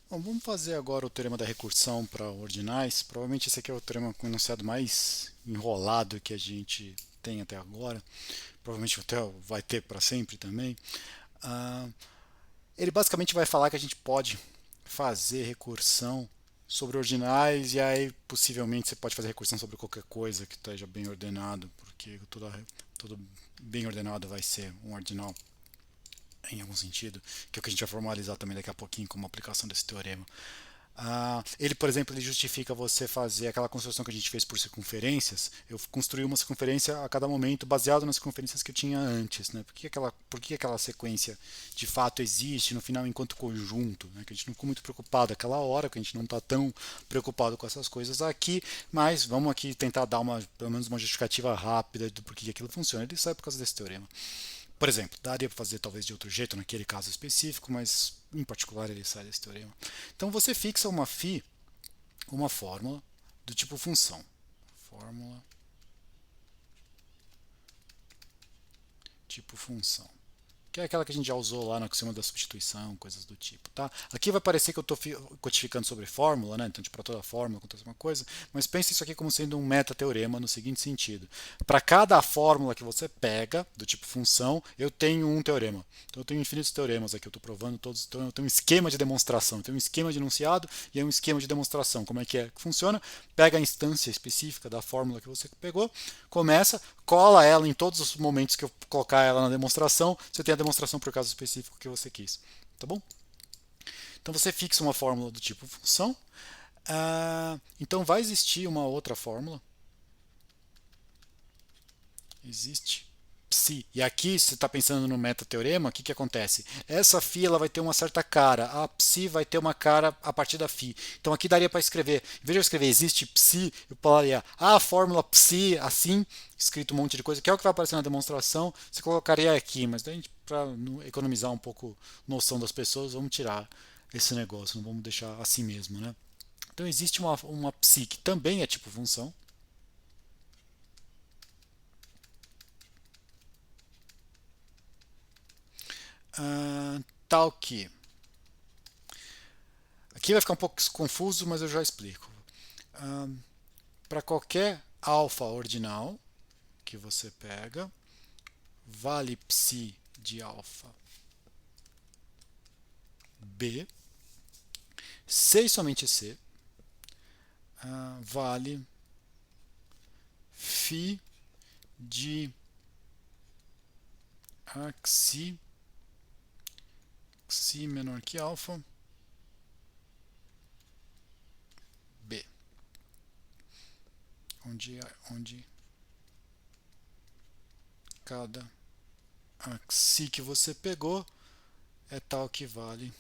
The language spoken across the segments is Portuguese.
Bom, vamos fazer agora o teorema da recursão para ordinais. Provavelmente esse aqui é o teorema com o enunciado mais enrolado que a gente tem até agora. Provavelmente até vai ter para sempre também. Ah, ele basicamente vai falar que a gente pode fazer recursão sobre ordinais e aí possivelmente você pode fazer recursão sobre qualquer coisa que esteja bem ordenado, porque tudo bem ordenado vai ser um ordinal em algum sentido, que é o que a gente vai formalizar também daqui a pouquinho como aplicação desse teorema. Ele, por exemplo, ele justifica você fazer aquela construção que a gente fez por circunferências. Eu construí uma circunferência a cada momento baseado nas circunferências que eu tinha antes. Né? Por que aquela sequência de fato existe no final enquanto conjunto? Né? Que a gente não ficou muito preocupado naquela hora, que a gente não está tão preocupado com essas coisas aqui, mas vamos aqui tentar dar pelo menos uma justificativa rápida do porquê aquilo funciona. Ele sai por causa desse teorema. Por exemplo, daria para fazer talvez de outro jeito naquele caso específico, mas em particular ele sai desse teorema. Então você fixa uma φ, uma fórmula do tipo função. Fórmula tipo função. Que é aquela que a gente já usou lá no axioma da substituição, coisas do tipo, tá? Aqui vai parecer que eu estou codificando sobre fórmula, né? Então, para toda fórmula acontece uma coisa, mas pense isso aqui como sendo um metateorema no seguinte sentido. Para cada fórmula que você pega, do tipo função, eu tenho um teorema. Então, eu tenho infinitos teoremas aqui, eu estou provando todos, então eu tenho um esquema de demonstração, eu tenho um esquema de enunciado e um esquema de demonstração. Como é que funciona? Pega a instância específica da fórmula que você pegou, começa, cola ela em todos os momentos que eu colocar ela na demonstração, você tem a demonstração por caso específico que você quis. Tá bom? Então você fixa uma fórmula do tipo função. Então vai existir uma outra fórmula. Existe psi. E aqui, se você está pensando no metateorema, o que acontece? Essa φ ela vai ter uma certa cara, a psi vai ter uma cara a partir da φ. Então aqui daria para escrever, em vez de eu escrever existe psi, eu falaria a fórmula psi, assim, escrito um monte de coisa, que é o que vai aparecer na demonstração, você colocaria aqui, mas daí para economizar um pouco noção das pessoas, vamos tirar esse negócio, não vamos deixar assim mesmo, né? Então existe uma psi que também é tipo função, tal que aqui vai ficar um pouco confuso, mas eu já explico. Para qualquer alfa ordinal que você pega, vale psi de alfa b, C e somente C, vale φ de xi, xi menor que alfa, b, onde cada xi que você pegou é tal que vale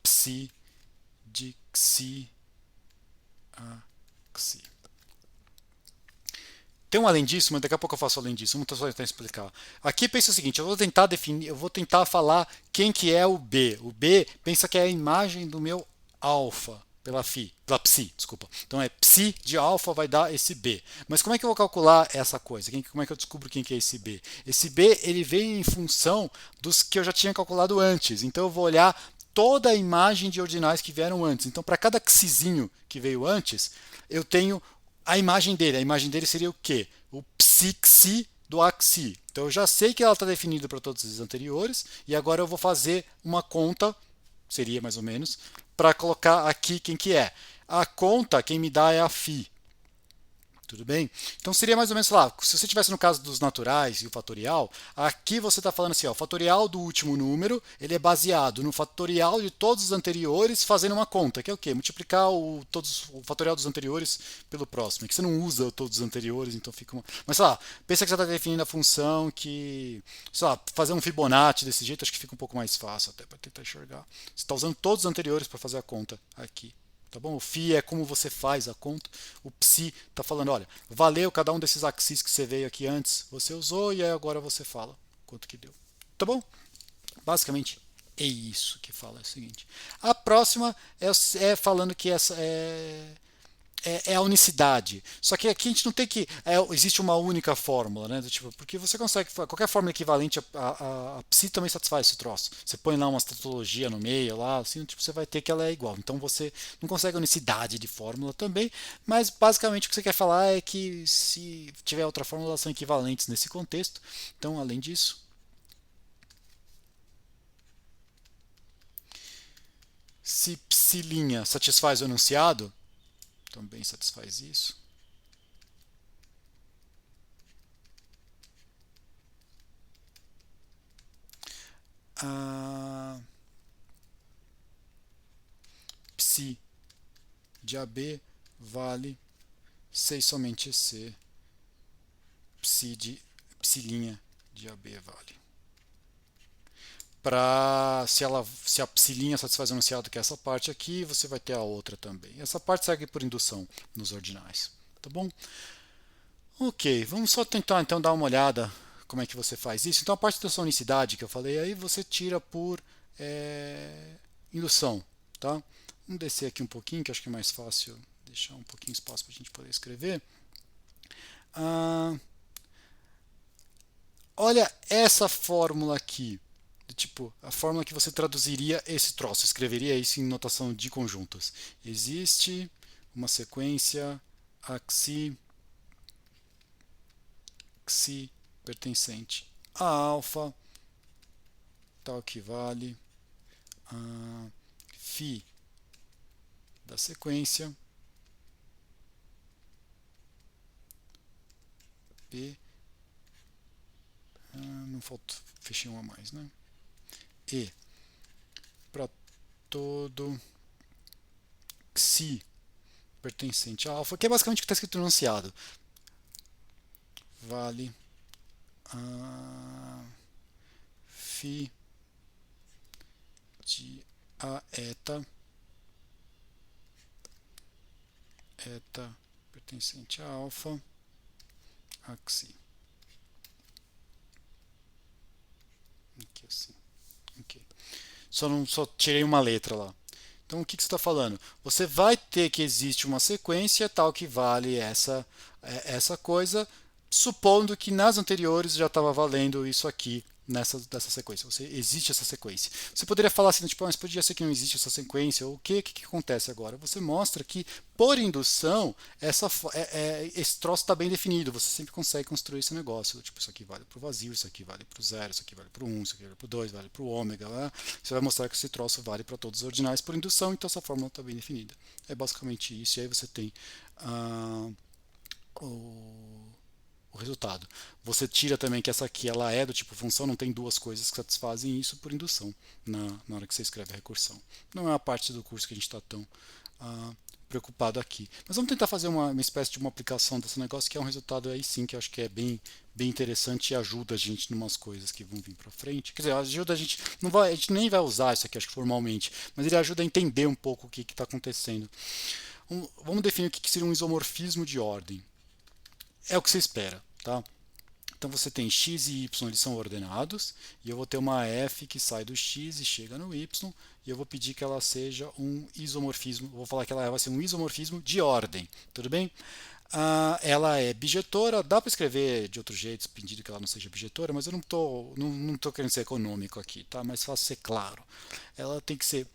psi de xi a xi. Tem um além disso, mas daqui a pouco eu faço além disso. Vamos só tentar explicar. Aqui pensa o seguinte, eu vou tentar definir, eu vou tentar falar quem que é o B. O B pensa que é a imagem do meu alfa pela psi, desculpa. Então é psi de alfa vai dar esse B. Mas como é que eu vou calcular essa coisa? Como é que eu descubro quem que é esse B? Esse B ele vem em função dos que eu já tinha calculado antes. Então eu vou olhar toda a imagem de ordinais que vieram antes. Então para cada xizinho que veio antes, eu tenho a imagem dele. A imagem dele seria o quê? O psi do axi. Então eu já sei que ela está definida para todos os anteriores e agora eu vou fazer uma conta, seria mais ou menos, para colocar aqui quem que é. A conta, quem me dá é a φ. Tudo bem? Então seria mais ou menos lá, se você estivesse no caso dos naturais e o fatorial, aqui você está falando assim, ó, o fatorial do último número, ele é baseado no fatorial de todos os anteriores fazendo uma conta, que é o quê? Multiplicar o fatorial dos anteriores pelo próximo, é que você não usa todos os anteriores, então fica uma... Mas sei lá, pensa que você está definindo a função que, sei lá, fazer um Fibonacci desse jeito, acho que fica um pouco mais fácil até para tentar enxergar. Você está usando todos os anteriores para fazer a conta aqui. Tá bom? O φ é como você faz a conta. O psi está falando, olha, valeu cada um desses axis que você veio aqui antes, você usou e aí agora você fala quanto que deu. Tá bom? Basicamente é isso que fala é o seguinte. A próxima é falando que essa é é a unicidade. Só que aqui a gente não tem que. Existe uma única fórmula, né? Tipo, porque você consegue. Qualquer fórmula equivalente a psi também satisfaz esse troço. Você põe lá uma tautologia no meio, lá, assim, tipo, você vai ter que ela é igual. Então você não consegue unicidade de fórmula também, mas basicamente o que você quer falar é que se tiver outra fórmula, elas são equivalentes nesse contexto. Então, além disso. Se psi' satisfaz o enunciado, também satisfaz isso. A psi de AB vale C e somente C. Psi' de AB vale. Se a psi' satisfaz o enunciado, que é essa parte aqui, você vai ter a outra também. Essa parte segue por indução nos ordinais. Tá bom? Ok, vamos só tentar então dar uma olhada como é que você faz isso. Então a parte dessa unicidade que eu falei aí você tira por indução, tá? Vamos descer aqui um pouquinho, que acho que é mais fácil deixar um pouquinho de espaço para a gente poder escrever. Olha essa fórmula aqui, tipo a fórmula que você traduziria esse troço, escreveria isso em notação de conjuntos. Existe uma sequência axi pertencente a alfa, tal que vale a φ da sequência P, não falta, fechei um a mais, né? E para todo xi pertencente a alfa, que é basicamente o que está escrito no enunciado, vale a φ de a eta pertencente a alfa, axi. Aqui assim. Okay. Só tirei uma letra lá. Então o que você está falando? Você vai ter que existe uma sequência tal que vale essa coisa, supondo que nas anteriores já estava valendo isso aqui dessa sequência. Existe essa sequência. Você poderia falar assim, tipo, mas podia ser que não existe essa sequência, ou o que acontece agora? Você mostra que, por indução, esse troço está bem definido, você sempre consegue construir esse negócio. Tipo, isso aqui vale para o vazio, isso aqui vale para o zero, isso aqui vale para o 1, isso aqui vale para o 2, vale para o ômega. Né? Você vai mostrar que esse troço vale para todos os ordinais por indução, então essa fórmula está bem definida. É basicamente isso, e aí você tem o resultado. Você tira também que essa aqui ela é do tipo função, não tem duas coisas que satisfazem isso por indução na hora que você escreve a recursão. Não é a parte do curso que a gente está tão preocupado aqui. Mas vamos tentar fazer uma espécie de uma aplicação desse negócio, que é um resultado aí sim, que eu acho que é bem interessante e ajuda a gente em umas coisas que vão vir para frente. Quer dizer, ajuda a gente, não vai, a gente nem vai usar isso aqui, acho que formalmente, mas ele ajuda a entender um pouco o que está acontecendo. Vamos definir o que seria um isomorfismo de ordem. É o que você espera, tá? Então você tem x e y, eles são ordenados, e eu vou ter uma f que sai do x e chega no y, e eu vou pedir que ela seja um isomorfismo, vou falar que ela vai ser um isomorfismo de ordem, tudo bem? Ela é bijetora, dá para escrever de outro jeito, pedindo que ela não seja bijetora, mas eu não tô querendo ser econômico aqui, tá? Mas fácil ser claro. Ela tem que ser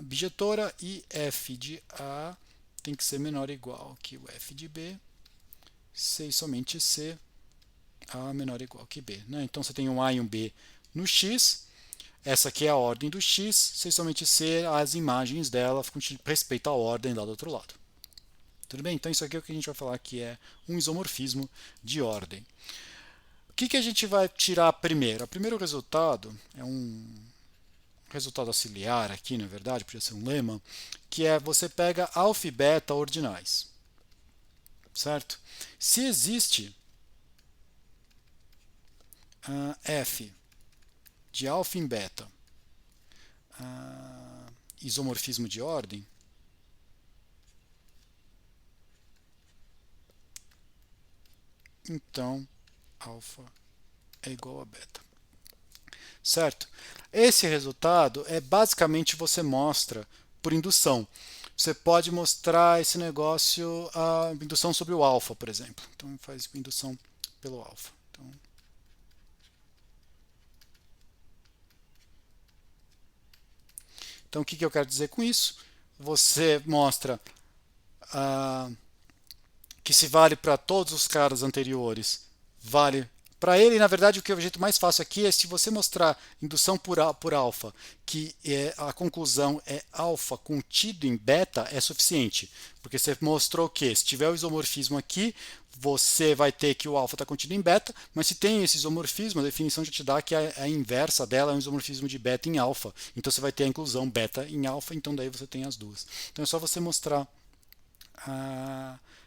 bijetora e f de A tem que ser menor ou igual que o f de B, C e somente C, A menor ou igual que B. Né? Então você tem um A e um B no X, essa aqui é a ordem do X, C e somente C, as imagens dela com respeito à ordem lá do outro lado. Tudo bem? Então isso aqui é o que a gente vai falar que é um isomorfismo de ordem. O que a gente vai tirar primeiro? O primeiro resultado é um resultado auxiliar aqui, na verdade, podia ser um lema, que é você pega alfa e beta ordinais. Certo? Se existe f de alfa em beta isomorfismo de ordem, então alfa é igual a beta. Certo? Esse resultado é basicamente você mostra por indução. você pode mostrar esse negócio, a indução sobre o alfa, por exemplo. Então faz indução pelo alfa. Então o que eu quero dizer com isso? Você mostra que se vale para todos os caras anteriores, vale para ele. Na verdade, o que é o jeito mais fácil aqui é se você mostrar indução por alfa, que a conclusão é alfa contido em beta, é suficiente. Porque você mostrou que se tiver o isomorfismo aqui, você vai ter que o alfa está contido em beta, mas se tem esse isomorfismo, a definição já te dá que a inversa dela é um isomorfismo de beta em alfa. Então você vai ter a inclusão beta em alfa, então daí você tem as duas. Então é só você mostrar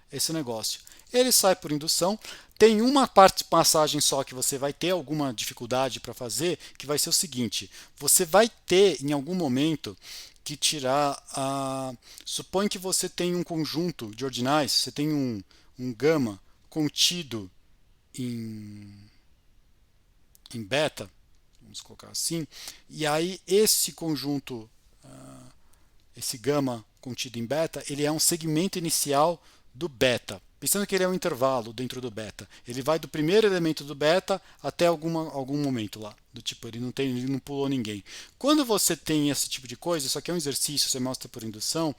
esse negócio. Ele sai por indução. Tem uma passagem só que você vai ter alguma dificuldade para fazer, que vai ser o seguinte: você vai ter em algum momento que tirar supõe que você tem um conjunto de ordinais, você tem um gama contido em, em beta, vamos colocar assim, e aí esse conjunto, esse gama contido em beta, ele é um segmento inicial do beta. Pensando que ele é um intervalo dentro do beta. Ele vai do primeiro elemento do beta até algum momento lá. Do tipo, ele não pulou ninguém. Quando você tem esse tipo de coisa, isso aqui é um exercício, você mostra por indução.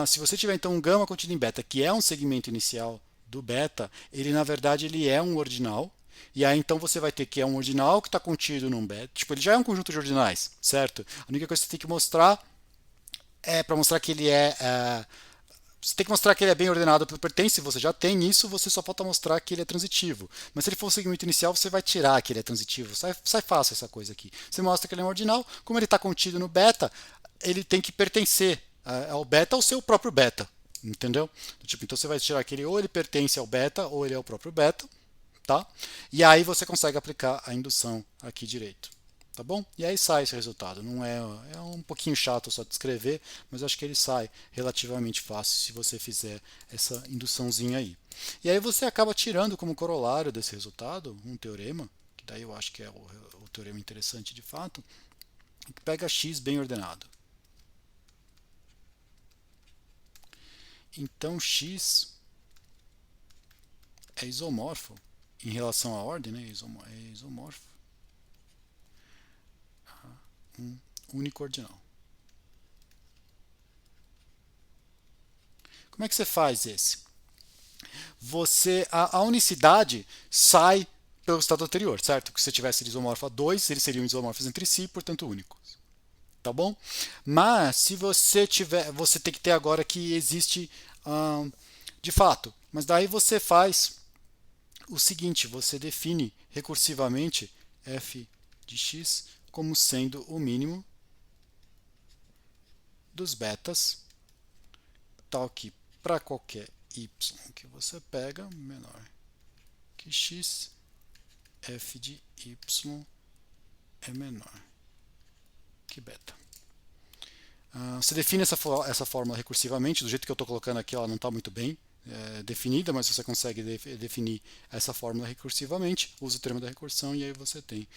Se você tiver então um gama contido em beta, que é um segmento inicial do beta, ele na verdade ele é um ordinal. E aí então você vai ter que é um ordinal que está contido num beta. Tipo, ele já é um conjunto de ordinais, certo? A única coisa que você tem que mostrar para mostrar que ele você tem que mostrar que ele é bem ordenado pelo pertence. Se você já tem isso, você só falta mostrar que ele é transitivo. Mas se ele for um segmento inicial, você vai tirar que ele é transitivo. Sai fácil essa coisa aqui. Você mostra que ele é um ordinal. Como ele está contido no beta, ele tem que pertencer ao beta, ao seu próprio beta. Entendeu? Tipo, então você vai tirar que ele ou ele pertence ao beta ou ele é o próprio beta. Tá? E aí você consegue aplicar a indução aqui direito. Tá bom? E aí sai esse resultado. Não é um pouquinho chato só de escrever, mas acho que ele sai relativamente fácil se você fizer essa induçãozinha aí. E aí você acaba tirando como corolário desse resultado um teorema, que daí eu acho que é o teorema interessante de fato, que pega x bem ordenado. Então x é isomorfo em relação à ordem, né? É isomorfo um único ordinal. Como é que você faz esse? A unicidade sai pelo estado anterior, certo? Que se você tivesse isomorfo a 2, eles seriam isomorfos entre si, portanto únicos. Tá bom? Mas se você tiver, você tem que ter agora que existe de fato. Mas daí você faz o seguinte: você define recursivamente f de x como sendo o mínimo dos betas, tal que para qualquer y que você pega menor que x, f de y é menor que beta. Você define essa fórmula recursivamente, do jeito que eu estou colocando aqui, ela não está muito bem definida, mas você consegue definir essa fórmula recursivamente, usa o termo da recursão e aí você tem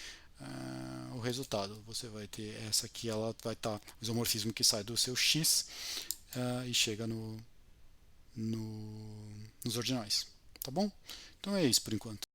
o resultado. Você vai ter essa aqui, ela vai estar o isomorfismo que sai do seu x e chega nos ordinais. Tá bom? Então é isso por enquanto.